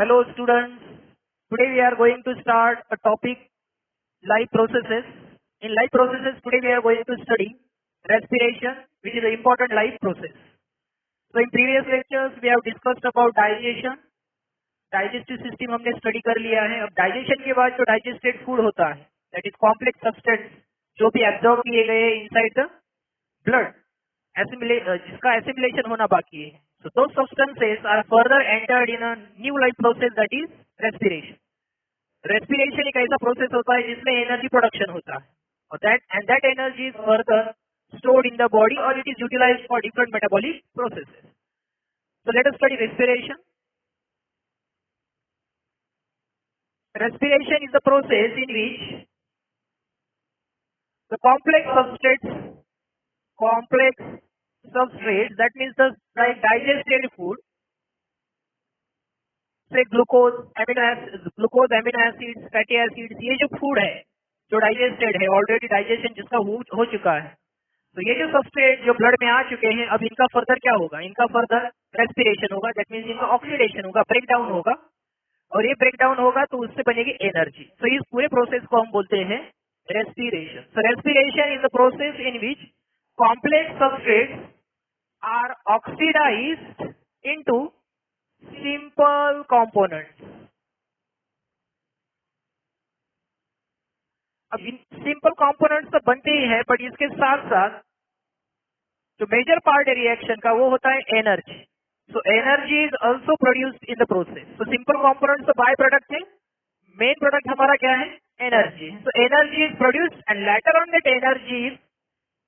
Hello students, today we are going to start a topic life processes. In life processes today we are going to study respiration, which is an important life process. So in previous lectures we have discussed about digestion. Digestive system हमने study कर लिया है. अब digestion के बाद जो digested food होता है, that is complex substance जो भी absorb किए गए inside the blood, जिसका assimilation होना बाकी है. So those substances are further entered in a new life process, that is respiration. Respiration एक ऐसा process होता है जिसमें energy production होता है और that energy is further stored in the body or it is utilized for different metabolic processes. So let us study respiration. Respiration is the process in which the complex substrates, that means the digested food, say glucose, amino acids, fatty acids, ये जो food है जो digested है, already digestion जिसका हो चुका है, तो ये जो substrate जो blood में आ चुके हैं, अब इनका further क्या होगा? इनका further respiration होगा, that means इनका oxidation होगा, breakdown होगा, और ये breakdown होगा तो उससे बनेगी energy. तो इस पूरे process को हम बोलते हैं respiration. So respiration is the process in which complex substrates are oxidized into simple components. अब इन सिंपल कंपोनेंट्स तो बनते ही है, बट इसके साथ साथ जो मेजर पार्ट है रिएक्शन का वो होता है energy. So energy is also produced in the process. तो सिंपल कंपोनेंट्स तो बाय प्रोडक्ट है, मेन प्रोडक्ट हमारा क्या है? Energy. So energy is produced and later on that energy is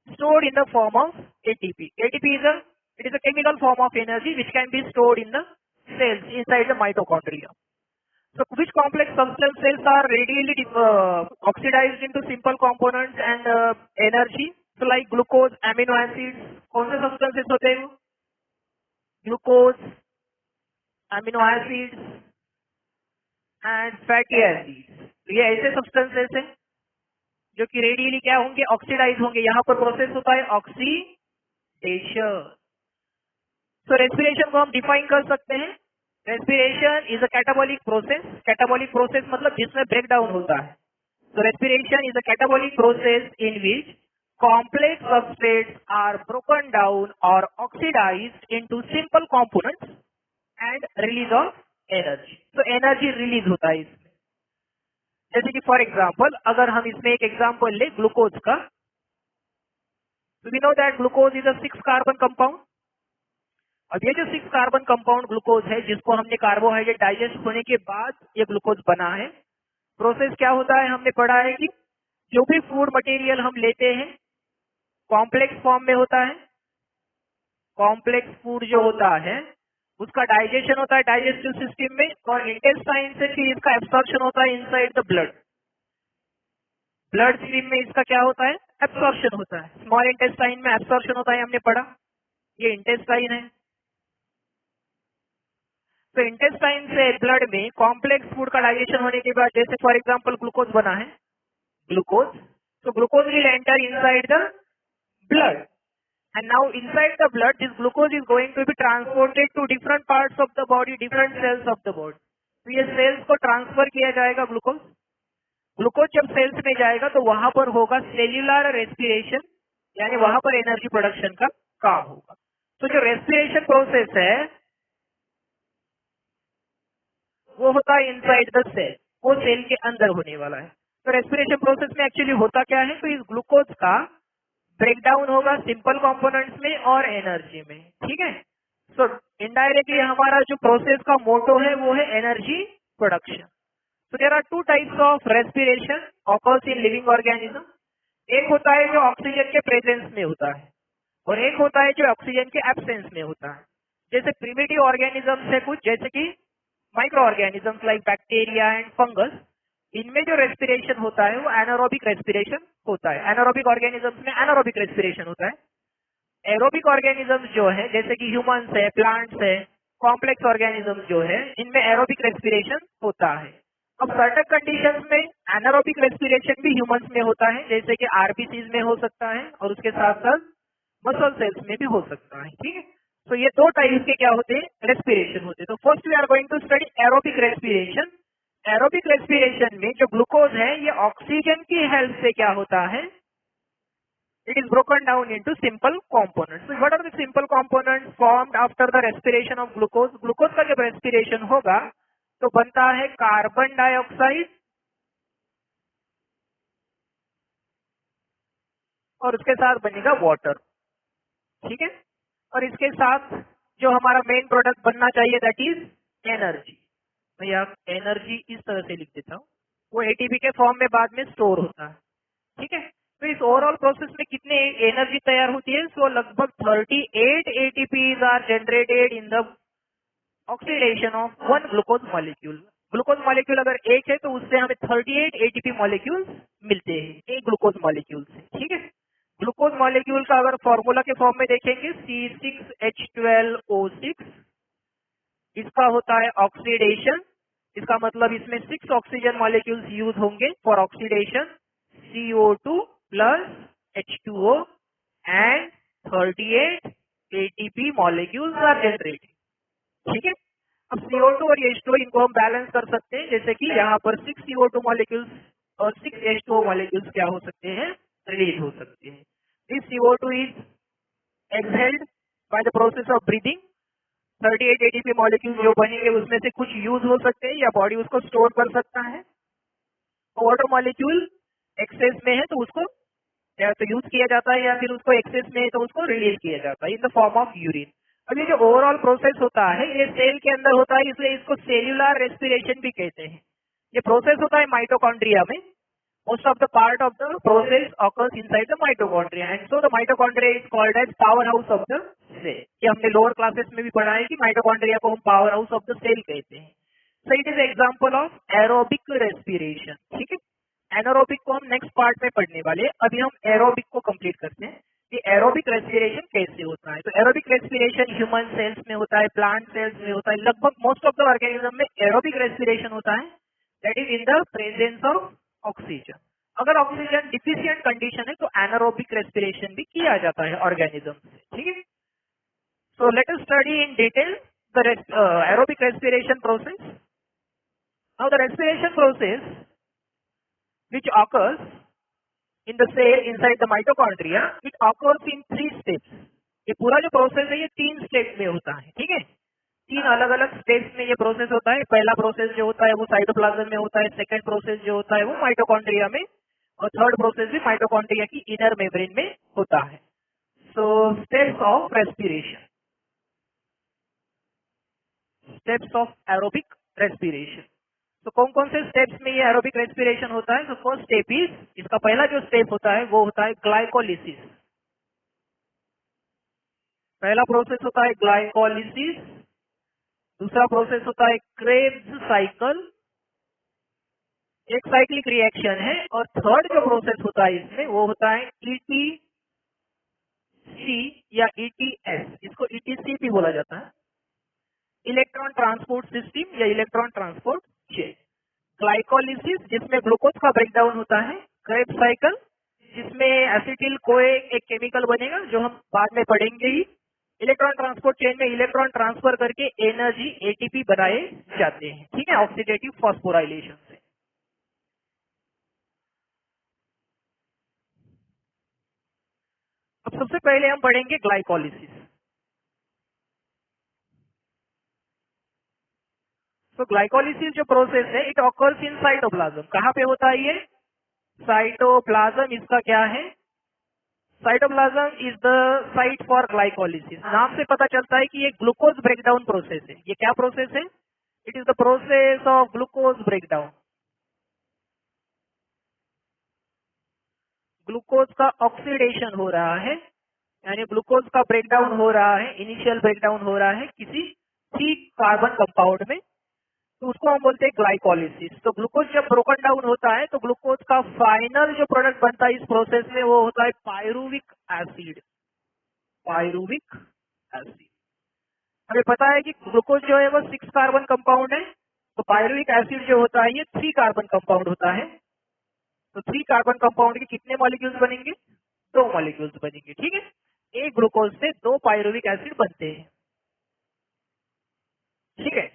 stored in the form of ATP. ATP is a chemical form of energy which can be stored in the cells inside the mitochondria. So which complex substance cells are readily oxidized into simple components and energy? So like glucose, amino acids, कौन से substances होते हैं? Glucose, amino acids and fatty acids. ये ऐसे substances हैं जो कि radially क्या होंगे? ऑक्सीडाइज होंगे. यहाँ पर प्रोसेस होता है ऑक्सीडेशन. सो रेस्पिरेशन को हम डिफाइन कर सकते हैं. Respiration is a catabolic process. Catabolic process मतलब जिसमें ब्रेक डाउन होता है. So respiration is a catabolic process in which complex substrates are broken down और oxidised into simple components and release of energy. तो energy release होता है इसमें. जैसे कि फॉर एग्जाम्पल अगर हम इसमें एक एग्जाम्पल ले ग्लूकोज का, तो we know that glucose is a 6 carbon compound. अब ये जो 6 कार्बन कंपाउंड ग्लूकोज है जिसको हमने कार्बोहाइड्रेट डाइजेस्ट होने के बाद ये ग्लूकोज बना है, प्रोसेस क्या होता है? हमने पढ़ा है कि जो भी फूड मटेरियल हम लेते हैं कॉम्प्लेक्स फॉर्म में होता है. कॉम्प्लेक्स फूड जो होता है उसका डाइजेशन होता है डाइजेस्टिव सिस्टम में और इंटेस्टाइन से फिर इसका एब्सॉर्प्शन होता है inside the blood. Blood stream में इसका क्या होता है? एब्सॉर्प्शन होता है. स्मॉल इंटेस्टाइन में एब्सॉर्प्शन होता है, हमने पढ़ा. ये इंटेस्टाइन है. तो इंटेस्टाइन से ब्लड में कॉम्प्लेक्स फूड का डाइजेशन होने के बाद, जैसे फॉर एग्जांपल ग्लूकोज बना है, ग्लूकोज, तो glucose will enter inside the blood. And now inside the blood, this glucose is going to be transported to different parts of the body, different cells of the body. तो ये cells को transfer किया जाएगा glucose. Glucose जब sales में जाएगा तो वहां पर होगा सेल्यूलर रेस्पिरेशन, यानी वहां पर एनर्जी प्रोडक्शन का काम होगा. तो जो रेस्पिरेशन प्रोसेस है वो होता है इनसाइड द सेल, वो सेल के अंदर होने वाला है. तो रेस्पिरेशन प्रोसेस में एक्चुअली होता क्या है? तो इस ग्लूकोज का ब्रेकडाउन होगा सिंपल कंपोनेंट्स में और एनर्जी में. ठीक है. सो इनडायरेक्टली हमारा जो प्रोसेस का मोटो है वो है energy production. So there are 2 types of respiration occurs in living organism. एक होता है जो ऑक्सीजन के प्रेजेंस में होता है और एक होता है जो ऑक्सीजन के एब्सेंस में होता है. जैसे प्रिमिटिव ऑर्गेनिज्म है कुछ, जैसे कि micro organism like bacteria and fungus, इनमें जो रेस्पिरेशन होता है वो एनारोबिक रेस्पिरेशन होता है. एनारोबिक ऑर्गेनिजम्स में एनारोबिक रेस्पिरेशन होता है. एरोबिक ऑर्गेनिजम्स जो है जैसे कि ह्यूमंस है, प्लांट्स है, कॉम्प्लेक्स ऑर्गेनिजम्स जो है, इनमें एरोबिक रेस्पिरेशन होता है. अब सर्टेन कंडीशंस में एनारोबिक रेस्पिरेशन भी ह्यूमंस में होता है, जैसे कि आरबीसीज में हो सकता है और उसके साथ साथ मसल सेल्स में भी हो सकता है. ठीक है. तो ये दो टाइप के क्या होते हैं, रेस्पिरेशन होते हैं। तो first we are going to study aerobic respiration. Aerobic respiration में जो ग्लूकोज है ये ऑक्सीजन की हेल्प से क्या होता है, it is broken down into simple components. So what are the simple components formed after the respiration of glucose? Glucose का जब रेस्पिरेशन होगा तो बनता है कार्बन डाइऑक्साइड और उसके साथ बनेगा वाटर, ठीक है। और इसके साथ जो हमारा मेन प्रोडक्ट बनना चाहिए दैट इज एनर्जी। मैं यहाँ एनर्जी इस तरह से लिख देता हूँ, वो एटीपी के फॉर्म में बाद में स्टोर होता है, ठीक है। तो इस ओवरऑल प्रोसेस में कितने एनर्जी तैयार होती है, सो लगभग 38 ATPs are generated in the oxidation of one glucose molecule. Glucose molecule अगर एक है तो उससे हमें 38 एटीपी मॉलिक्यूल्स मिलते हैं एक ग्लूकोज मॉलिक्यूल से, ठीक है। ग्लूकोज मॉलिक्यूल का अगर फॉर्मूला के फॉर्म में देखेंगे C6H12O6, इसका होता है ऑक्सीडेशन, इसका मतलब इसमें 6 ऑक्सीजन मॉलिक्यूल्स यूज होंगे for oxidation, CO2 plus H2O and 38 ATP molecules are generated, ठीक है। अब CO2 और H2O इनको हम बैलेंस कर सकते हैं, जैसे कि यहाँ पर 6 CO2 मॉलिक्यूल्स और 6 H2O मॉलिक्यूल्स क्या हो सकते हैं, रिलीज हो सकते हैं। This CO2 is exhaled by the process of breathing. 38 ATP molecules जो बनेंगे उसमें से कुछ यूज हो सकते हैं या बॉडी उसको स्टोर कर सकता है। वाटर मॉलिक्यूल एक्सेस में है तो उसको या तो यूज किया जाता है या फिर उसको एक्सेस में है तो उसको रिलीज किया जाता है in the form of urine. अब ये जो ओवरऑल प्रोसेस होता है ये सेल के अंदर होता है, इसलिए इसको सेल्यूलर रेस्पिरेशन भी कहते हैं। ये प्रोसेस होता है माइटोकॉन्ड्रिया में। Most of the part of the process occurs inside the mitochondria and so the mitochondria is called as power house of the cell। ये हमने लोअर क्लासेस में भी पढ़ा है कि माइटोकॉन्ड्रिया को हम power house of the cell कहते हैं। So it is example of aerobic respiration, ठीक है। एनारोबिक को हम नेक्स्ट पार्ट में पढ़ने वाले हैं, अभी हम एरोबिक को कंप्लीट करते हैं कि एरोबिक रेस्पिरेशन कैसे होता है। तो एरोबिक रेस्पिरेशन ह्यूमन सेल्स में होता है, प्लांट सेल्स में होता है, लगभग मोस्ट ऑफ द ऑर्गेनिज्म में एरोबिक रेस्पिरेशन होता है, that is in the presence of oxygen. अगर ऑक्सीजन डिफिशिएंट कंडीशन है तो एनारोबिक रेस्पिरेशन भी किया जाता है ऑर्गेनिज्म से, ठीक है। So let us study in detail the aerobic respiration process. Now the respiration process which occurs in the cell inside the mitochondria, it occurs in 3 steps। ये पूरा जो प्रोसेस है ये 3 स्टेप्स में होता है, ठीक है। 3 अलग अलग स्टेप्स में ये प्रोसेस होता है। पहला प्रोसेस जो होता है वो साइटोप्लाज्म में होता है, सेकंड प्रोसेस जो होता है वो माइटोकॉन्ड्रिया में, और थर्ड प्रोसेस भी माइटोकॉन्ड्रिया की इनर मेम्ब्रेन में होता है। So steps of respiration, steps of aerobic respiration. तो कौन कौन से स्टेप्स में ये एरोबिक रेस्पिरेशन होता है। तो फर्स्ट स्टेप इज, इसका पहला जो स्टेप होता है वो होता है ग्लाइकोलिसिस। पहला प्रोसेस होता है ग्लाइकोलिसिस, दूसरा प्रोसेस होता है क्रेब्स साइकिल, एक साइक्लिक रिएक्शन है, और थर्ड जो प्रोसेस होता है इसमें वो होता है ETC या ETS, इसको ETC भी बोला जाता है, इलेक्ट्रॉन ट्रांसपोर्ट सिस्टम या इलेक्ट्रॉन ट्रांसपोर्ट चेन। ग्लाइकोलिसिस जिसमें ग्लूकोज का ब्रेकडाउन होता है, क्रेब्स साइकिल जिसमें एसिटिल कोए एक केमिकल बनेगा जो हम बाद में पढ़ेंगे ही, इलेक्ट्रॉन ट्रांसपोर्ट चेन में इलेक्ट्रॉन ट्रांसफर करके एनर्जी एटीपी बनाए जाते हैं, ठीक है, ऑक्सीडेटिव फॉस्फोराइलेशन से। अब सबसे पहले हम पढ़ेंगे ग्लाइकोलिसिस। तो ग्लाइकोलिसिस जो प्रोसेस है इट ऑकर्स इन साइटोप्लाज्म। कहाँ पे होता है ये, साइटोप्लाज्म इसका क्या है, cytoplasm is the site for glycolysis. नाम से पता चलता है कि ये ग्लूकोज ब्रेकडाउन प्रोसेस है। ये क्या प्रोसेस है, it is the process of glucose breakdown. Glucose का ऑक्सीडेशन हो रहा है, यानी ग्लूकोज का ब्रेकडाउन हो रहा है, इनिशियल ब्रेकडाउन हो रहा है किसी 3 कार्बन कंपाउंड में, तो उसको हम बोलते हैं ग्लाइकोलिसिस। तो ग्लूकोज जब ब्रोकन डाउन होता है तो ग्लूकोज का फाइनल जो प्रोडक्ट बनता है इस प्रोसेस में वो होता है पायरुविक एसिड। पायरुविक एसिड, हमें पता है कि ग्लूकोज जो है वो 6 कार्बन कंपाउंड है, तो पायरुविक एसिड जो होता है ये 3 कार्बन कंपाउंड होता है। तो 3 कार्बन कंपाउंड के कितने मॉलिक्यूल्स बनेंगे, 2 मॉलिक्यूल्स बनेंगे, ठीक है। एक ग्लूकोज से 2 पायरुविक एसिड बनते हैं। ठीक है।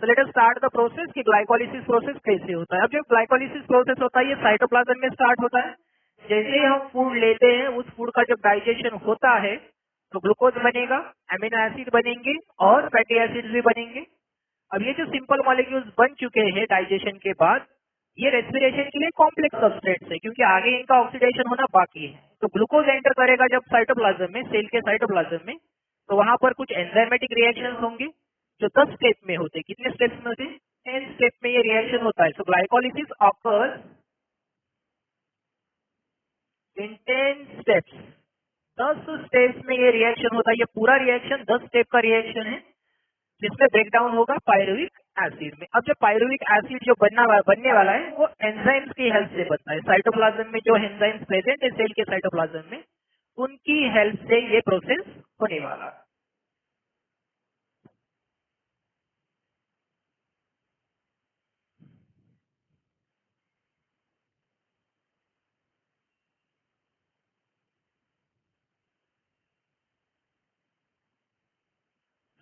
तो let us start the process कि ग्लाइकोलिसिस प्रोसेस कैसे होता है। अब जो ग्लाइकोलिसिस प्रोसेस होता है ये साइटोप्लाज्म में स्टार्ट होता है। जैसे ही हम फूड लेते हैं उस फूड का जब डाइजेशन होता है तो ग्लूकोज बनेगा, अमीनो एसिड बनेंगे और फैटी एसिड भी बनेंगे। अब ये जो सिंपल मॉलिक्यूल्स बन चुके हैं डाइजेशन के बाद, ये रेस्पिरेशन के लिए कॉम्प्लेक्स सबस्ट्रेट्स है क्योंकि आगे इनका ऑक्सीडेशन होना बाकी है। तो ग्लूकोज एंटर करेगा जब साइटोप्लाज्म में, सेल के साइटोप्लाज्म में, तो वहां पर कुछ एंजाइमेटिक रिएक्शंस होंगे जो 10 स्टेप में होते हैं। कितने स्टेप्स में होते हैं? 10 स्टेप में ये रिएक्शन होता है। So glycolysis occurs in 10 steps. 10 steps में ये रिएक्शन होता है। ये पूरा रिएक्शन 10 स्टेप का रिएक्शन है जिसमें ब्रेकडाउन होगा पायरुविक एसिड में। अब जो पायरुविक एसिड जो बनने वाला है वो एंजाइम्स की हेल्प से बनता है। साइटोप्लाज्म में जो एंजाइम्स प्रेजेंट है सेल के साइटोप्लाज्म में, उनकी हेल्प से ये प्रोसेस होने वाला है।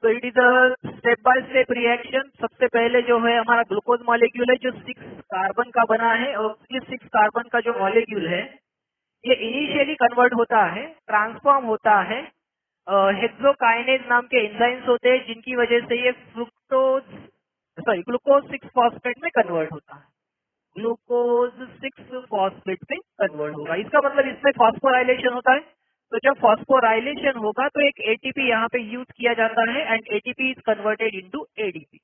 तो it is a step by step reaction. सबसे पहले जो है हमारा ग्लूकोज मॉलिक्यूल है जो 6 कार्बन का बना है, और ये 6 कार्बन का जो मॉलिक्यूल है ये इनिशियली कन्वर्ट होता है, ट्रांसफॉर्म होता है। हेक्सोकाइनेज नाम के एंजाइम्स होते हैं जिनकी वजह से ये ग्लूकोज 6 फॉस्फेट में कन्वर्ट होता है। ग्लूकोज 6 फॉस्फेट में कन्वर्ट होगा। इसका मतलब इसमें फॉस्फोराइलेशन होता है। तो जब फॉस्फोराइलेशन होगा तो एक एटीपी यहाँ पे यूज किया जाता है and ATP is converted into ADP.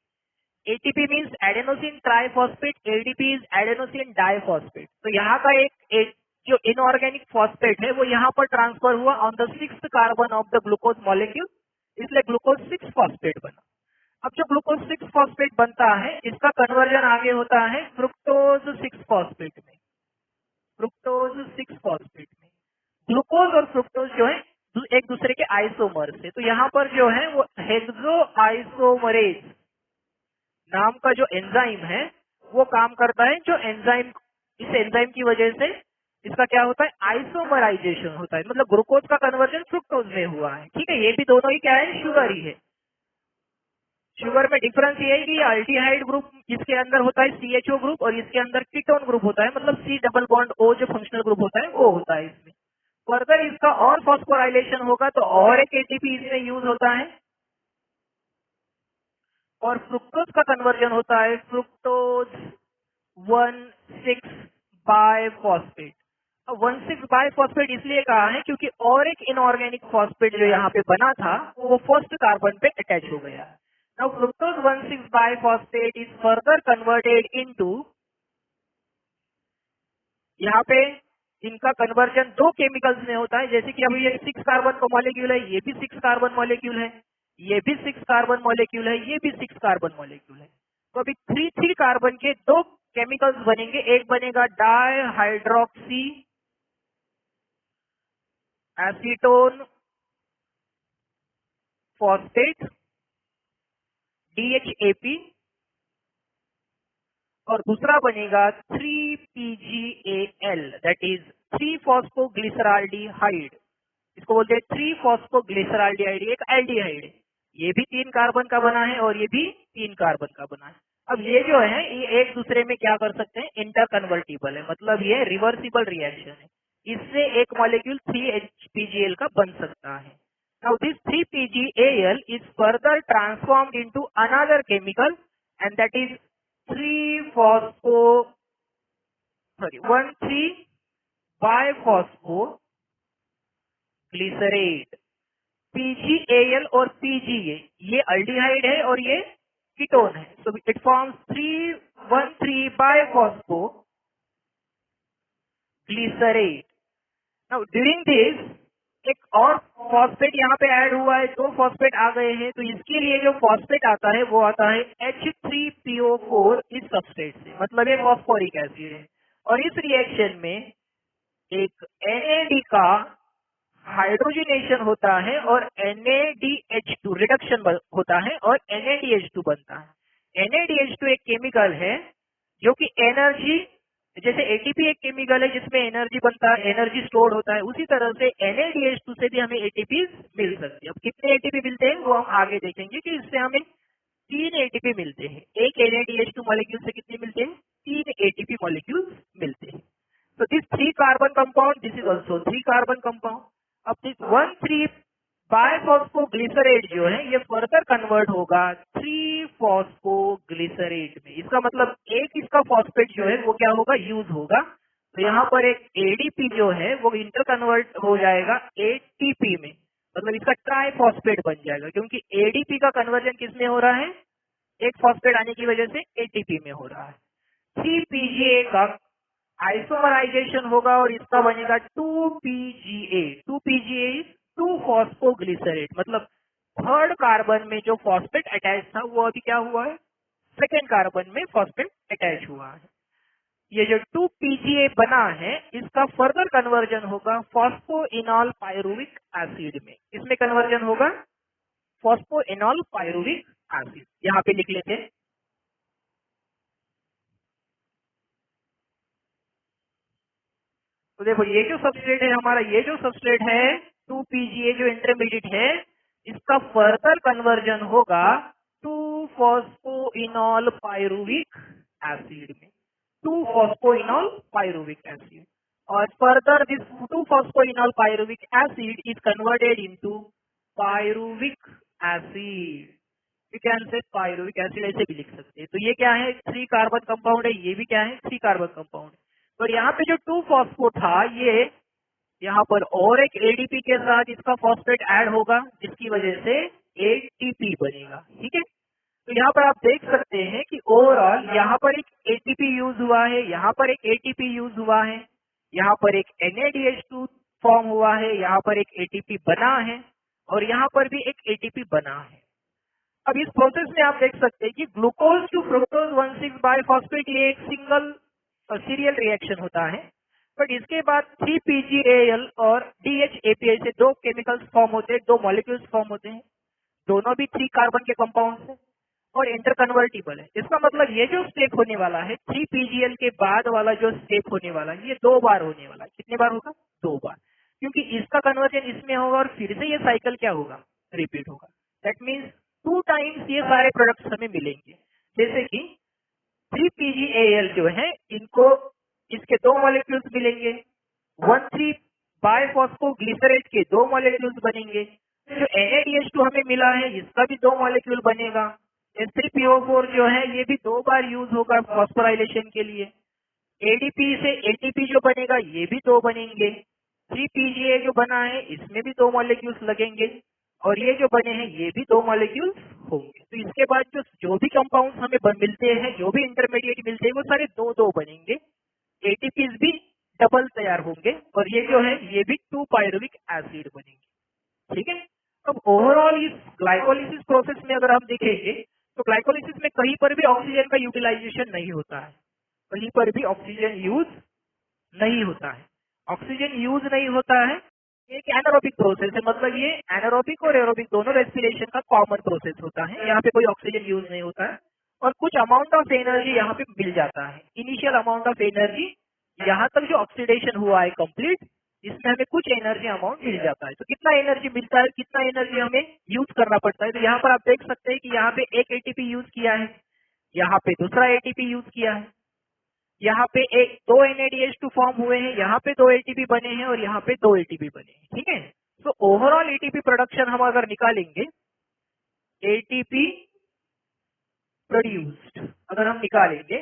ATP means adenosine triphosphate, ADP is adenosine diphosphate. तो यहाँ का एक जो इनऑर्गेनिक फॉस्फेट है वो यहाँ पर ट्रांसफर हुआ on the 6th carbon of the glucose molecule, इसलिए ग्लूकोज 6 फॉस्फेट बना। अब जो ग्लूकोज 6 फॉस्फेट बनता है इसका कन्वर्जन आगे होता है फ्रुक्टोज 6 फॉस्फेट में। फ्रुक्टोज 6 फॉस्फेट में ग्लूकोज और फ्रुक्टोज जो है एक दूसरे के आइसोमर्स है। तो यहाँ पर जो है वो हेक्सो आइसोमरेज नाम का जो एंजाइम है वो काम करता है। जो एंजाइम, इस एंजाइम की वजह से इसका क्या होता है? आइसोमराइजेशन होता है। मतलब ग्लूकोज का कन्वर्जन फ्रुक्टोज में हुआ है। ठीक है, ये भी दोनों ही क्या है? शुगर ही है। शुगर में डिफरेंस ये है कि अल्टीहाइड ग्रुप इसके अंदर होता है CHO ग्रुप और इसके अंदर कीटोन ग्रुप होता है, मतलब C डबल बॉन्ड O जो फंक्शनल ग्रुप होता है वो होता है इसमें। फर्दर इसका और फॉस्फोराइलेशन होगा तो और एक एटीपी इसमें यूज होता है और फ्रुक्टोज का कन्वर्जन होता है फ्रुक्टोज 1,6 बायफॉस्फेट। अब 1,6 बायफॉस्फेट इसलिए कहा है क्योंकि और एक इनऑर्गेनिक फॉस्फेट जो यहाँ पे बना था वो फर्स्ट कार्बन पे अटैच हो गया। Now fructose 1,6 biphosphate is further converted into, यहाँ पे इनका कन्वर्जन दो केमिकल्स में होता है। जैसे कि अभी ये 6 कार्बन का मॉलिक्यूल है, ये भी 6 कार्बन मॉलिक्यूल है, ये भी 6 कार्बन मॉलिक्यूल है, ये भी 6 कार्बन मॉलिक्यूल है। तो अभी 3 कार्बन के दो केमिकल्स बनेंगे। एक बनेगा di hydroxy acetone phosphate DHAP, और दूसरा बनेगा 3PGAL दैट इज 3-फॉस्फोग्लिसराल्डिहाइड। इसको बोलते हैं 3-फॉस्फोग्लिसराल्डिहाइड। एक एल्डिहाइड है, ये भी 3 कार्बन का बना है और ये भी 3 कार्बन का बना है। अब ये जो है ये एक दूसरे में क्या कर सकते हैं? इंटरकन्वर्टिबल है, मतलब ये रिवर्सिबल रिएक्शन है। इससे एक मॉलिक्यूल 3PGAL का बन सकता है। Now this 3PGAL is further transformed into another chemical and that is 1,3-biphospho-glycerate। PGAL और PGA ये अल्डिहाइड है और ये कीटोन है। So it forms 1,3-biphospho-glycerate। Now during this एक और फॉस्फेट यहाँ पे ऐड हुआ है, 2 फॉस्फेट आ गए हैं। तो इसके लिए जो फॉस्फेट आता है वो आता है H3PO4 इस सबस्ट्रेट से, मतलब ये फॉस्फोरिक एसिड है। और इस रिएक्शन में एक NAD का हाइड्रोजनेशन होता है और NADH2 रिडक्शन होता है और NADH2 बनता है। NADH2 एक केमिकल है जो कि एनर्जी, जैसे एटीपी एक केमिकल है जिसमें एनर्जी बनता है, एनर्जी स्टोर होता है, उसी तरह से NADH2 से भी हमें एटीपी मिल सकती है। अब कितने एटीपी मिलते हैं वो हम आगे देखेंगे कि इससे हमें 3 एटीपी मिलते हैं। एक NADH2 मॉलिक्यूल से कितने मिलते हैं? 3 एटीपी मॉलिक्यूल्स मिलते हैं। So this 3 carbon compound, this is also 3 carbon compound. अब this 1,3 बायफॉस्फोग्लिसरेट जो है ये फर्दर कन्वर्ट होगा 3-फॉस्फोग्लिसरेट में। इसका मतलब एक इसका फॉस्फेट जो है वो क्या होगा? यूज होगा। तो यहाँ पर एक ADP जो है वो इंटर कन्वर्ट हो जाएगा ATP में, मतलब इसका ट्राइफॉस्फेट बन जाएगा, क्योंकि ADP का कन्वर्जन किस में हो रहा है? एक फॉस्फेट आने की वजह से ATP में हो रहा है। 3PGA का आइसोमराइजेशन होगा और इसका बनेगा 2PGA। 2PGA इज 2-फॉस्फोग्लिसरेट, मतलब थर्ड कार्बन में जो फॉस्फेट अटैच था वो अभी क्या हुआ है? सेकेंड कार्बन में फॉस्फेट अटैच हुआ है। ये जो 2PGA बना है इसका फर्दर कन्वर्जन होगा फॉस्फोइनॉल पायरुविक एसिड में। इसमें कन्वर्जन होगा फॉस्फोइनॉल पायरुविक एसिड। यहाँ पे लिख लेते हैं। तो देखो ये जो सबस्ट्रेट है हमारा, ये जो सबस्ट्रेट है 2PGA जो इंटरमीडिएट है, इसका फर्दर कन्वर्जन होगा 2-फॉस्फोइनॉल पायरुविक एसिड में। 2-फॉस्फोइनॉल पायरुविक एसिड, और further this two phosphoenol pyruvic acid is converted into pyruvic acid. You can say pyruvic acid ऐसे भी लिख सकते हैं। तो ये क्या है? 3 कार्बन कंपाउंड है, ये भी क्या है? 3 कार्बन कंपाउंड है। और यहाँ पे जो 2-फॉस्फो था, ये यहाँ पर और एक ADP के साथ इसका फॉस्फेट ऐड होगा, जिसकी वजह से ATP बनेगा। ठीक है, तो यहाँ पर आप देख सकते हैं कि ओवरऑल यहाँ पर एक ATP यूज हुआ है, यहाँ पर एक ATP यूज हुआ है, यहाँ पर एक NADH2 फॉर्म हुआ है, यहाँ पर एक ATP बना है, और यहाँ पर भी एक ATP बना है। अब इस प्रोसेस में आप देख सकते हैं कि ग्लूकोज टू फ्रुक्टोज 1,6 बायफॉस्फेट ये एक सिंगल सीरियल रिएक्शन होता है, बट इसके बाद 3PGAL और DHAPI से 2 केमिकल्स फॉर्म होते हैं, 2 मॉलिक्यूल्स फॉर्म होते हैं, दोनों भी 3 कार्बन के कंपाउंड है और इंटरकन्वर्टिबल है। इसका मतलब ये जो स्टेप होने वाला है 3PGL के बाद वाला जो स्टेप होने वाला है, ये 2 बार होने वाला है। कितने बार होगा? 2 बार, क्योंकि इसका कन्वर्जन इसमें होगा और फिर से ये साइकिल क्या होगा? रिपीट होगा। दैट मीन्स 2 टाइम्स ये सारे प्रोडक्ट्स हमें मिलेंगे। जैसे कि 3PGAL जो है, इनको इसके 2 मॉलिक्यूल्स मिलेंगे, 1,3 बायफॉस्फोग्लिसरेट के 2 मॉलिक्यूल्स बनेंगे, जो NADH2 हमें मिला है इसका भी 2 मॉलिक्यूल बनेगा। H3PO4 जो है ये भी 2 बार यूज होगा फॉस्फोराइलेशन के लिए। ADP से ATP जो बनेगा ये भी 2 बनेंगे। 3PGA जो बना है इसमें भी 2 मॉलिक्यूल्स लगेंगे, और ये जो बने हैं ये भी 2 मॉलिक्यूल्स होंगे। तो इसके बाद जो भी कंपाउंड्स हमें मिलते हैं, जो भी इंटरमीडिएट मिलते हैं, वो सारे 2-2 बनेंगे। ATPs भी डबल तैयार होंगे, और ये जो है ये भी 2 पायरुविक एसिड बनेंगे। ठीक है, अब ओवरऑल इस ग्लाइकोलिसिस प्रोसेस में अगर हम देखेंगे तो ग्लाइकोलिसिस में कहीं पर भी ऑक्सीजन का यूटिलाइजेशन नहीं होता है, कहीं पर भी ऑक्सीजन यूज नहीं होता है। ऑक्सीजन यूज नहीं होता है, एक एनारोबिक प्रोसेस है, मतलब ये एनारोबिक और एरोबिक दोनों रेस्पिरेशन का कॉमन प्रोसेस होता है। यहाँ पे कोई ऑक्सीजन यूज नहीं होता है, और कुछ अमाउंट ऑफ एनर्जी यहाँ पे मिल जाता है। इनिशियल अमाउंट ऑफ एनर्जी, यहाँ तक जो ऑक्सीडेशन हुआ है कंप्लीट, इसमें हमें कुछ एनर्जी अमाउंट मिल जाता है। तो कितना एनर्जी मिलता है, कितना एनर्जी हमें यूज करना पड़ता है? तो यहाँ पर आप देख सकते हैं कि यहाँ पे एक ATP यूज किया है, यहाँ पे दूसरा ATP यूज किया है, यहाँ पे 2 NADH2 फॉर्म हुए हैं, यहाँ पे 2 ATP बने हैं, और यहाँ पे 2 ATP बने हैं। ठीक है, तो ओवरऑल ATP प्रोडक्शन हम अगर निकालेंगे, ATP प्रोड्यूस्ड अगर हम निकालेंगे,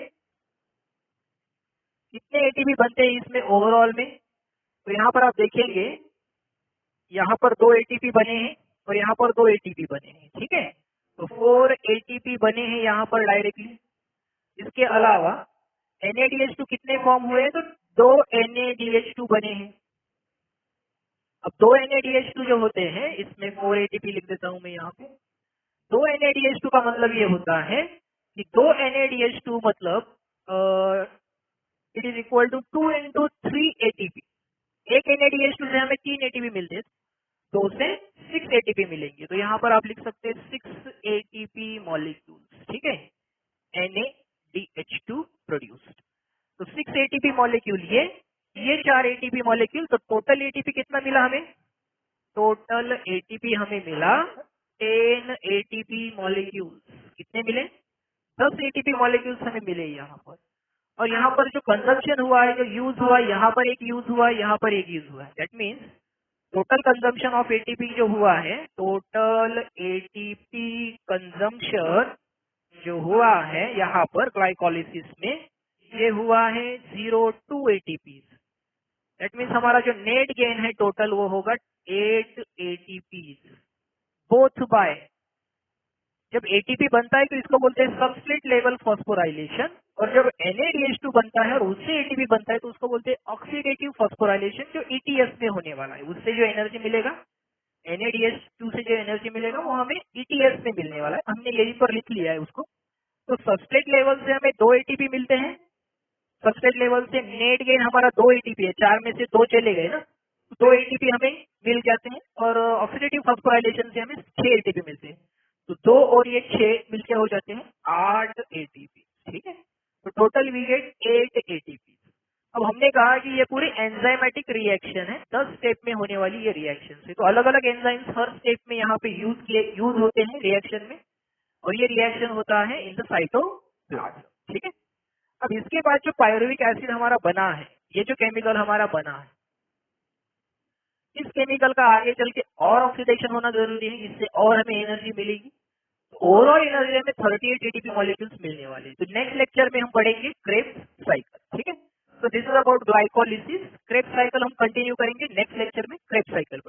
कितने ATP बनते हैं इसमें ओवरऑल में? तो यहाँ पर आप देखेंगे, यहाँ पर 2 ATP बने हैं और यहाँ पर 2 ATP बने हैं। ठीक है, तो 4 ATP बने हैं यहाँ पर डायरेक्टली। इसके अलावा NADH2 कितने फॉर्म हुए हैं? तो 2 NADH2 बने हैं। अब 2 NADH2 जो होते हैं, इसमें 4 ATP लिख देता हूं मैं यहाँ पे। 2 NADH2 का मतलब ये होता है कि 2 NADH2 मतलब it is equal to 2 into 3 ATP। एक NADH2 से हमें 3 ATP मिलते हैं, 2 से 6 ATP मिलेंगे। तो यहाँ पर आप लिख सकते हैं 6 ATP मॉलिक्यूल्स। ठीक है, NADH2 प्रोड्यूस्ड। तो 6 ATP मॉलिक्यूल, ये 4 ATP मॉलिक्यूल, तो टोटल ATP कितना मिला हमें? टोटल ATP हमें मिला 10 ATP मॉलिक्यूल्स। कितने मिले? 10 एटीपी मॉलिक्यूल्स हमें मिले यहाँ पर। और यहाँ पर जो कंजम्पशन हुआ है, जो यूज हुआ, यहाँ पर एक यूज हुआ, यहाँ पर एक यूज हुआ है। That means total consumption of ATP जो हुआ है, टोटल एटीपी कंजम्पशन जो हुआ है यहाँ पर ग्लाइकोलिसिस में, ये हुआ है 0.2 एटीपी। दैट मीन्स हमारा जो नेट गेन है टोटल वो होगा 8 एटीपी, बोथ बाय। जब एटीपी बनता है तो इसको बोलते हैं सबस्ट्रेट लेवल फॉस्फोराइलेशन, और जब NADH2 बनता है और उससे एटीपी बनता है तो उसको बोलते हैं ऑक्सीडेटिव फॉस्फोराइलेशन, जो ETS में होने वाला है। उससे जो एनर्जी मिलेगा, NADH2 से जो एनर्जी मिलेगा वो हमें ETS में मिलने वाला है। हमने यहीं पर लिख लिया है उसको। तो सबस्ट्रेट लेवल से हमें 2 एटीपी मिलते हैं। सबस्ट्रेट लेवल से नेट गेन हमारा 2 एटीपी है, 4 में से 2 चले गए ना, तो 2 एटीपी हमें मिल जाते हैं। और ऑक्सीडेटिव फॉस्फोराइलेशन से हमें 6 एटीपी मिलते हैं। तो 2 और ये 6 मिलकर हो जाते हैं 8 एटीपी। ठीक है, तो टोटल वी गेट 8 एटीपी। अब हमने कहा कि ये पूरी एंजाइमेटिक रिएक्शन है, 10 स्टेप में होने वाली ये रिएक्शन है। तो अलग अलग एंजाइम्स हर स्टेप में यहाँ पे यूज होते हैं रिएक्शन में, और ये रिएक्शन होता है इन द साइटोप्लाज्म। ठीक है, अब इसके बाद जो पायरुविक एसिड हमारा बना है, ये जो केमिकल हमारा बना है, इस केमिकल का आगे चल के और ऑक्सीडेशन होना जरूरी है, इससे और हमें एनर्जी मिलेगी। ओवरऑल एनर्जी में 38 एटीपी मॉलिक्यूल्स मिलने वाले हैं। तो नेक्स्ट लेक्चर में हम पढ़ेंगे क्रेब्स साइकिल। ठीक है, तो this is about glycolysis. Krebs cycle हम कंटिन्यू करेंगे नेक्स्ट लेक्चर में, क्रेब्स साइकिल।